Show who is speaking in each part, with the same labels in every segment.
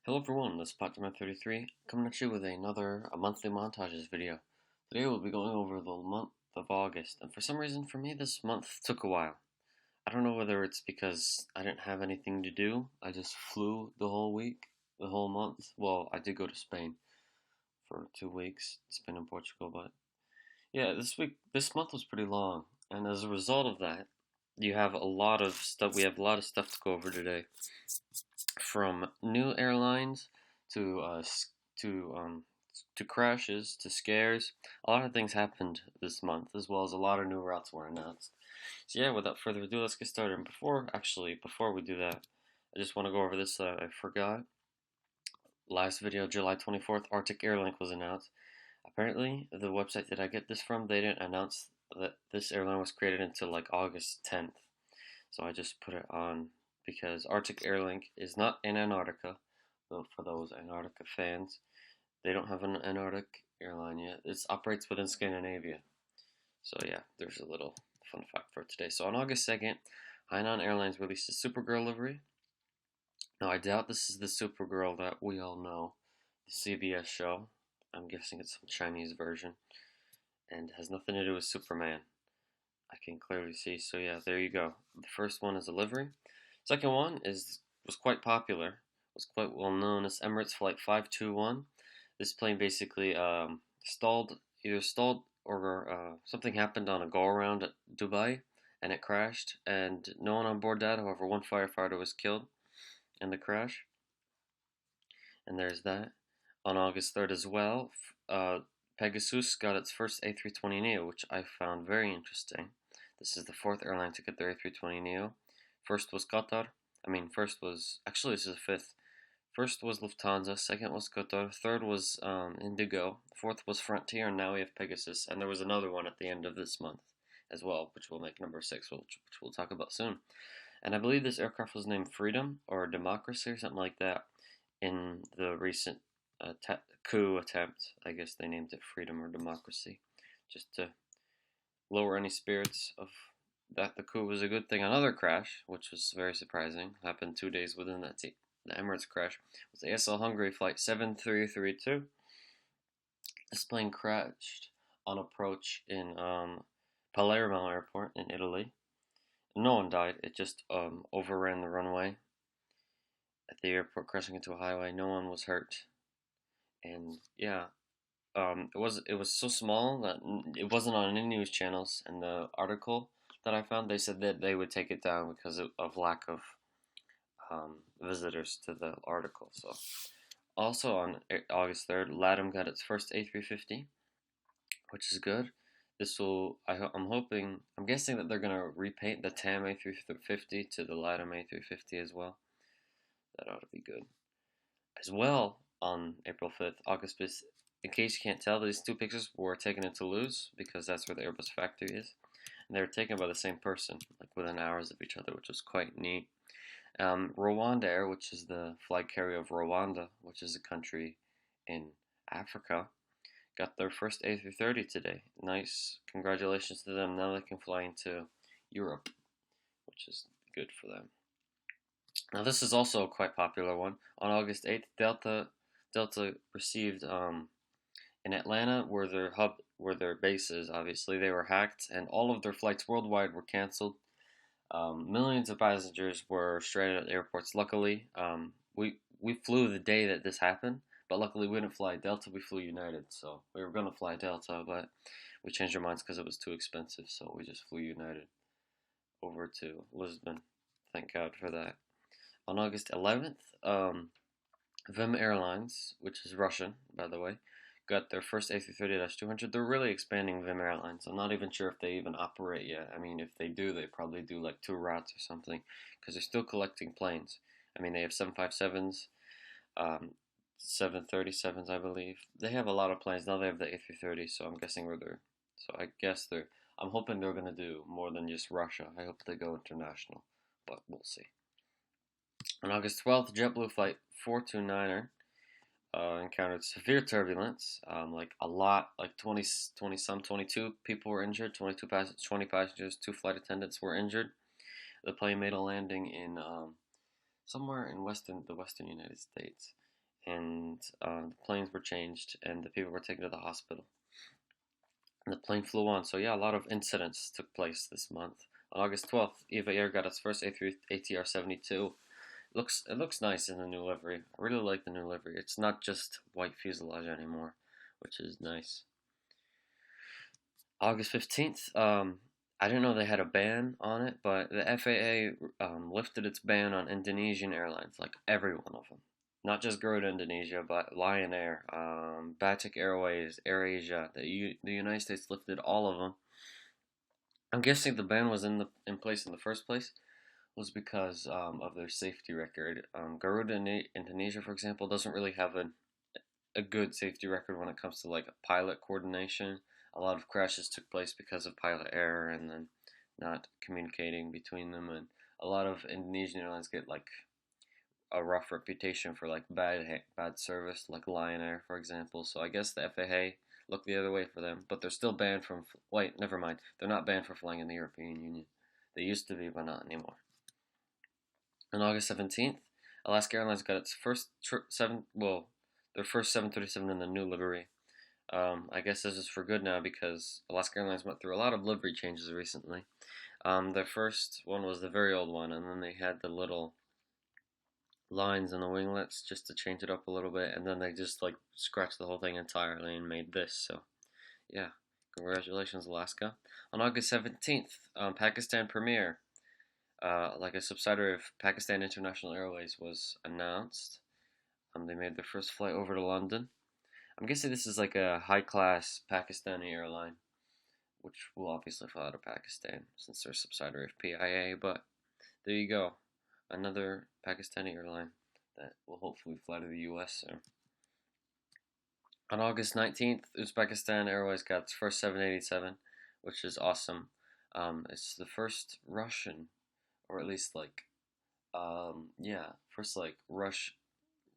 Speaker 1: Hello everyone, this is Potterman33 coming at you with a monthly montages video. Today we'll be going over the month of August, and for some reason for me this month took a while. I don't know whether it's because I didn't have anything to do, I just flew the whole week, the whole month. Well, I did go to Spain for 2 weeks, Spain and Portugal, but yeah, this month was pretty long, and as a result of that, you have a lot of stuff, we have a lot of stuff to go over today. From new airlines to to crashes to scares. A lot of things happened this month, as well as a lot of new routes were announced. So yeah, without further ado, let's get started. And before we do that, I just want to go over this that I forgot. Last video, July 24th, Artic Airlink was announced. Apparently, the website that I get this from, they didn't announce that this airline was created until like August 10th. So I just put it on because Artic Airlink is not in Antarctica, though for those Antarctica fans. They don't have an Antarctic airline yet. It operates within Scandinavia. So yeah, there's a little fun fact for today. So on August 2nd, Hainan Airlines released a Supergirl livery. Now I doubt this is the Supergirl that we all know, the CBS show. I'm guessing it's some Chinese version, and has nothing to do with Superman. I can clearly see. So yeah, there you go. The first one is a livery. Second one was quite popular. Was quite well known as Emirates Flight 521. This plane basically either stalled or something happened on a go around at Dubai, and it crashed. And no one on board died. However, one firefighter was killed in the crash. And there's that. On August 3rd as well, Pegasus got its first A320neo, which I found very interesting. This is the fourth airline to get their A320neo. First was Qatar. Actually, this is the fifth. First was Lufthansa, second was Qatar, third was Indigo, fourth was Frontier, and now we have Pegasus. And there was another one at the end of this month as well, which will make number 6, which we'll talk about soon. And I believe this aircraft was named Freedom or Democracy or something like that in the recent coup attempt. I guess they named it Freedom or Democracy, just to lower any spirits of that the coup was a good thing. Another crash, which was very surprising, happened 2 days within the Emirates crash, was the ASL Hungary flight 7332. This plane crashed on approach in Palermo Airport in Italy. No one died. It just overran the runway at the airport, crashing into a highway. No one was hurt, and yeah, it was so small that it wasn't on any news channels. And the article that I found, they said that they would take it down because of lack of visitors to the article. So also on August 3rd, LATAM got its first A350, which is good. I'm guessing that they're gonna repaint the TAM A350 to the LATAM A350 as well. That ought to be good. As well, on April 5th, August 5th, in case you can't tell, these two pictures were taken in Toulouse because that's where the Airbus factory is. And they were taken by the same person, like within hours of each other, which was quite neat. Rwandair, which is the flag carrier of Rwanda, which is a country in Africa, got their first A330 today. Nice. Congratulations to them. Now they can fly into Europe, which is good for them. Now this is also a quite popular one. On August 8th, Delta received in Atlanta, where their base is, obviously, they were hacked, and all of their flights worldwide were canceled. Millions of passengers were stranded at airports. Luckily, we flew the day that this happened, but luckily we didn't fly Delta, we flew United. So we were going to fly Delta, but we changed our minds because it was too expensive, so we just flew United over to Lisbon. Thank God for that. On August 11th, Vim Airlines, which is Russian, by the way, got their first A330-200. They're really expanding Vim Airlines. I'm not even sure if they even operate yet. I mean, if they do, they probably do like 2 routes or something, because they're still collecting planes. I mean, they have 757s, 737s, I believe. They have a lot of planes. Now they have the A330, so I'm guessing I'm hoping they're going to do more than just Russia. I hope they go international, but we'll see. On August 12th, JetBlue Flight 429er encountered severe turbulence. Like a lot, like 22 people were injured, 20 passengers, 2 flight attendants were injured. The plane made a landing in somewhere in the western United States. and the planes were changed, and the people were taken to the hospital. And the plane flew on. So yeah, a lot of incidents took place this month. On August 12th, EVA Air got its first A3 ATR-72. It looks nice in the new livery. I really like the new livery. It's not just white fuselage anymore, which is nice. August 15th, I didn't know they had a ban on it, but the FAA lifted its ban on Indonesian airlines, like every one of them. Not just Garuda Indonesia, but Lion Air, Batik Airways, AirAsia. The United States lifted all of them. I'm guessing the ban was in place in the first place was because of their safety record. Garuda Indonesia, for example, doesn't really have a good safety record when it comes to like pilot coordination. A lot of crashes took place because of pilot error and then not communicating between them, and a lot of Indonesian airlines get like a rough reputation for like bad service, like Lion Air, for example. So I guess the FAA looked the other way for them, but they're still banned from. Wait, never mind. They're not banned for flying in the European Union. They used to be, but not anymore. On August 17th, Alaska Airlines got its their first 737 in the new livery. I guess this is for good now because Alaska Airlines went through a lot of livery changes recently. Their first one was the very old one, and then they had the little lines in the winglets just to change it up a little bit, and then they just like scratched the whole thing entirely and made this. So, yeah, congratulations, Alaska. On August 17th, Pakistan Premier, like a subsidiary of Pakistan International Airways, was announced. They made their first flight over to London. I'm guessing this is like a high-class Pakistani airline, which will obviously fly out of Pakistan since they're a subsidiary of PIA, but there you go. Another Pakistani airline that will hopefully fly to the US soon. On August 19th, Uzbekistan Airways got its first 787, which is awesome. It's the first Russian, or at least like, first like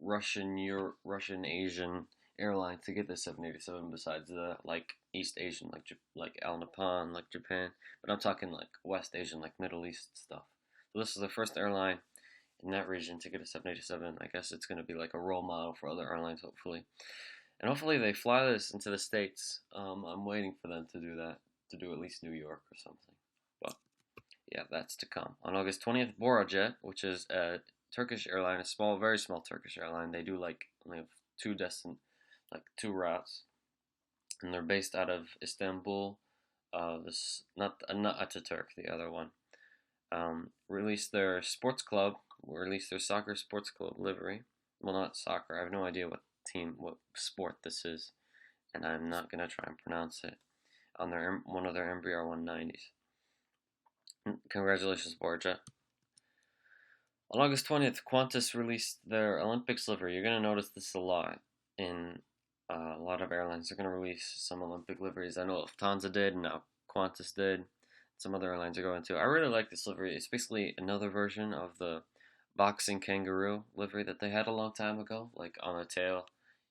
Speaker 1: Russian Asian airline to get the 787 besides the like East Asian, like Al Nippon, like Japan, but I'm talking like West Asian, like Middle East stuff. So this is the first airline in that region to get a 787. I guess it's going to be like a role model for other airlines, hopefully. And hopefully they fly this into the States. I'm waiting for them to do that, to do at least New York or something. But yeah, that's to come. On August 20th, Borajet, which is a Turkish airline, a small, very small Turkish airline. They do like only have two routes, and they're based out of Istanbul. This not Ataturk, the other one. Released their soccer sports club livery. Well, not soccer. I have no idea what sport this is, and I'm not gonna try and pronounce it. On one of their Embraer 190s. Congratulations, Borajet. On August 20th, Qantas released their Olympics livery. You're gonna notice this a lot in a lot of airlines. They're gonna release some Olympic liveries. I know Lufthansa did, and now Qantas did. Some other airlines are going to. I really like this livery. It's basically another version of the boxing kangaroo livery that they had a long time ago. Like on the tail,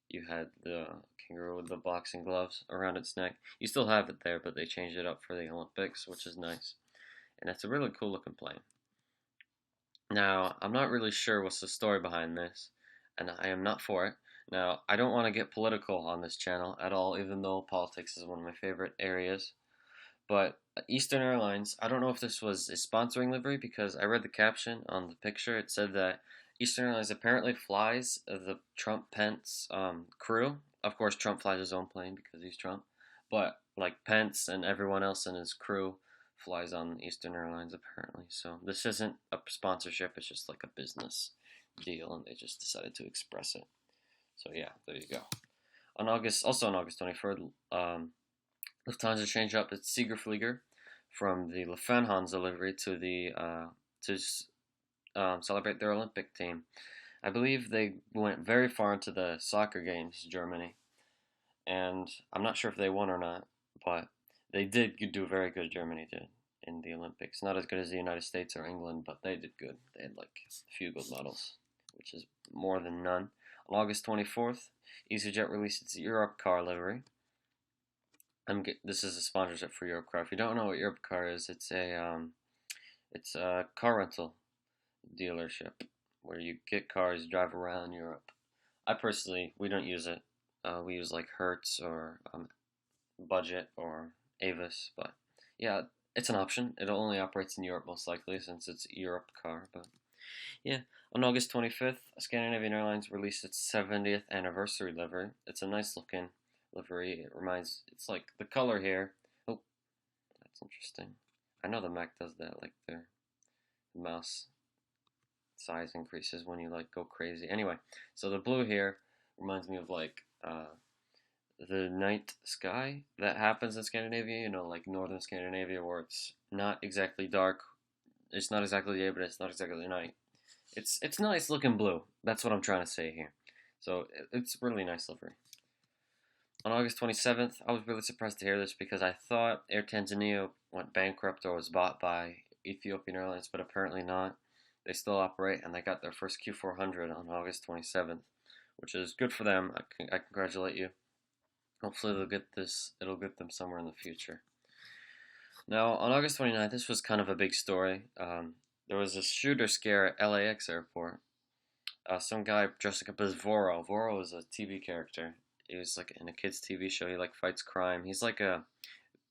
Speaker 1: you had the kangaroo with the boxing gloves around its neck. You still have it there, but they changed it up for the Olympics, which is nice. And it's a really cool looking plane. Now, I'm not really sure what's the story behind this, and I am not for it. Now, I don't want to get political on this channel at all, even though politics is one of my favorite areas. But Eastern Airlines, I don't know if this was a sponsoring livery because I read the caption on the picture. It said that Eastern Airlines apparently flies the Trump-Pence crew. Of course, Trump flies his own plane because he's Trump. But like Pence and everyone else in his crew flies on Eastern Airlines apparently. So this isn't a sponsorship. It's just like a business deal, and they just decided to express it. So yeah, there you go. Also on August 23rd, Lufthansa changed up its Siegerflieger from the Lufthansa livery to celebrate their Olympic team. I believe they went very far into the soccer games, Germany, and I'm not sure if they won or not, but they did do very good. Germany did in the Olympics. Not as good as the United States or England, but they did good. They had like a few gold medals, which is more than none. On August 24th, easyJet released its Europcar livery. This is a sponsorship for Europcar. If you don't know what Europcar is, it's a car rental dealership where you get cars, drive around Europe. I personally, we don't use it. We use like Hertz or Budget or Avis, but yeah, it's an option. It only operates in Europe most likely since it's Europcar, but yeah. On August 25th, Scandinavian Airlines released its 70th anniversary livery. It's a nice looking livery. It's like the color here. Oh, that's interesting. I know the Mac does that, like their mouse size increases when you like go crazy. Anyway, so the blue here reminds me of like the night sky that happens in Scandinavia, like northern Scandinavia where it's not exactly dark. It's not exactly day, but it's not exactly night. It's nice looking blue. That's what I'm trying to say here. So it's really nice livery. On August 27th, I was really surprised to hear this because I thought Air Tanzania went bankrupt or was bought by Ethiopian Airlines, but apparently not. They still operate, and they got their first Q400 on August 27th, which is good for them. I congratulate you. Hopefully it'll get them somewhere in the future. Now, on August 29th, this was kind of a big story. There was a shooter scare at LAX airport. Some guy dressing up as Voro. Voro is a TV character. He was like in a kids' TV show. He like fights crime. He's like a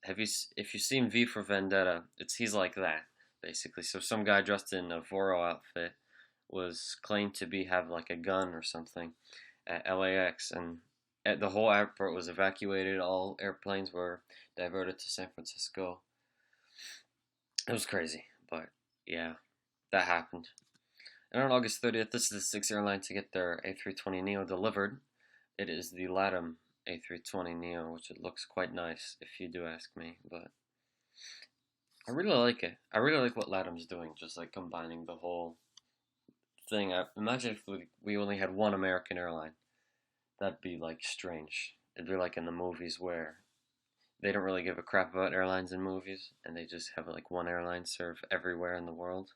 Speaker 1: if you've seen V for Vendetta, he's like that basically. So some guy dressed in a Voro outfit was claimed to have like a gun or something at LAX, and the whole airport was evacuated. All airplanes were diverted to San Francisco. It was crazy, but yeah, that happened. And on August 30th, this is the sixth airline to get their A320neo delivered. It is the LATAM A320neo, which it looks quite nice, if you do ask me. But I really like it. I really like what LATAM's doing, just like combining the whole thing. Imagine if we only had one American airline. That'd be like strange. It'd be like in the movies where they don't really give a crap about airlines in movies, and they just have like one airline serve everywhere in the world.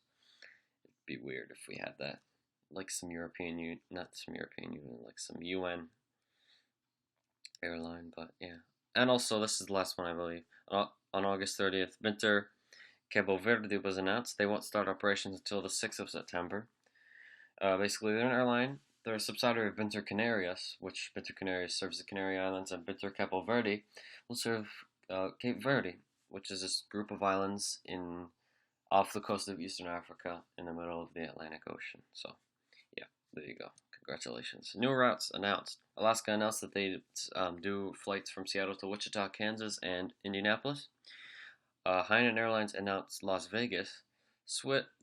Speaker 1: It'd be weird if we had that. Like some not some European Union, like some UN airline, but yeah. And also, this is the last one, I believe. On August 30th, Binter, Cabo Verde was announced. They won't start operations until the 6th of September. Basically, they're an airline. They're a subsidiary of Binter Canarias, which Binter Canarias serves the Canary Islands, and Binter Cabo Verde will serve Cape Verde, which is this group of islands off the coast of Eastern Africa in the middle of the Atlantic Ocean. So, yeah, there you go. Congratulations. New routes announced. Alaska announced that they do flights from Seattle to Wichita, Kansas, and Indianapolis. Hainan Airlines announced Las Vegas.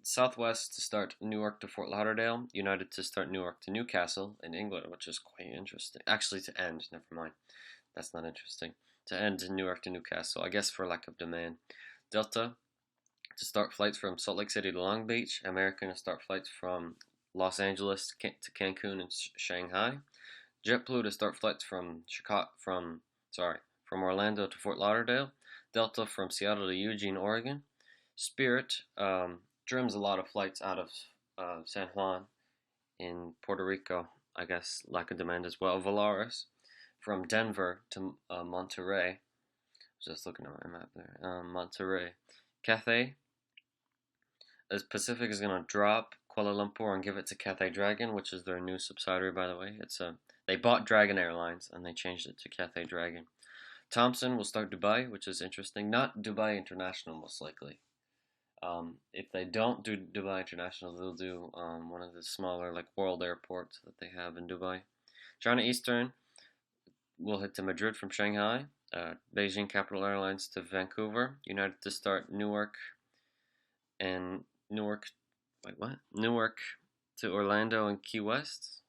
Speaker 1: Southwest to start Newark to Fort Lauderdale. United to start Newark to Newcastle in England, which is quite interesting. Actually, to end, never mind. That's not interesting. To end in Newark to Newcastle, I guess for lack of demand. Delta to start flights from Salt Lake City to Long Beach. American to start flights from Los Angeles to Cancun and Shanghai. JetBlue to start flights from Orlando to Fort Lauderdale. Delta from Seattle to Eugene, Oregon. Spirit trims a lot of flights out of San Juan in Puerto Rico. I guess lack of demand as well. Volaris from Denver to Monterey. Just looking at my map there. Monterey. Cathay. As Pacific is going to drop Kuala Lumpur and give it to Cathay Dragon, which is their new subsidiary, by the way. They bought Dragon Airlines and they changed it to Cathay Dragon. Thompson will start Dubai, which is interesting. Not Dubai International, most likely. If they don't do Dubai International, they'll do one of the smaller like world airports that they have in Dubai. China Eastern will head to Madrid from Shanghai. Beijing Capital Airlines to Vancouver. United to start Newark to Orlando and Key West.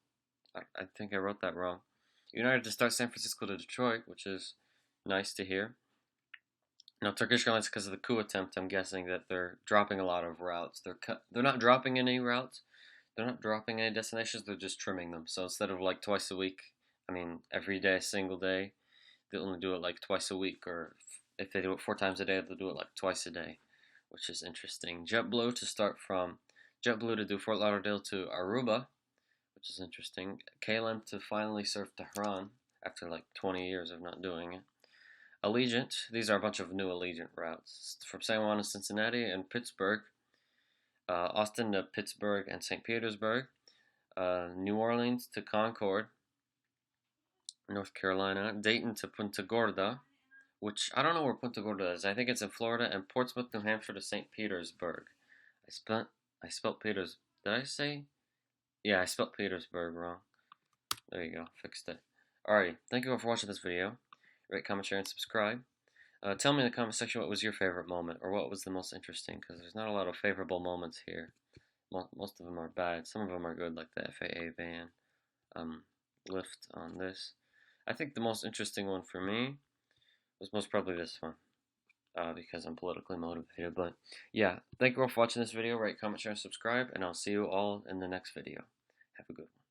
Speaker 1: I think I wrote that wrong. United to start San Francisco to Detroit, which is nice to hear. Now, Turkish Airlines, because of the coup attempt, I'm guessing that they're dropping a lot of routes. They're not dropping any routes. They're not dropping any destinations. They're just trimming them. So instead of like twice a week, every day, single day, they'll only do it like twice a week. Or if they do it 4 times a day, they'll do it like twice a day, which is interesting. JetBlue to do Fort Lauderdale to Aruba, which is interesting. KLM to finally serve Tehran after like 20 years of not doing it. Allegiant, these are a bunch of new Allegiant routes from San Juan to Cincinnati and Pittsburgh, Austin to Pittsburgh and St. Petersburg. New Orleans to Concord, North Carolina, Dayton to Punta Gorda, which I don't know where Punta Gorda is. I think it's in Florida, and Portsmouth, New Hampshire to St. Petersburg. I spelled Peters. Did I say? Yeah, I spelled Petersburg wrong. There you go, fixed it. Alrighty, thank you all for watching this video. Rate, comment, share, and subscribe. Tell me in the comment section what was your favorite moment, or what was the most interesting, because there's not a lot of favorable moments here. Most of them are bad. Some of them are good, like the FAA ban lift on this. I think the most interesting one for me was most probably this one, because I'm politically motivated. But yeah, thank you all for watching this video. Rate, comment, share, and subscribe, and I'll see you all in the next video. Have a good one.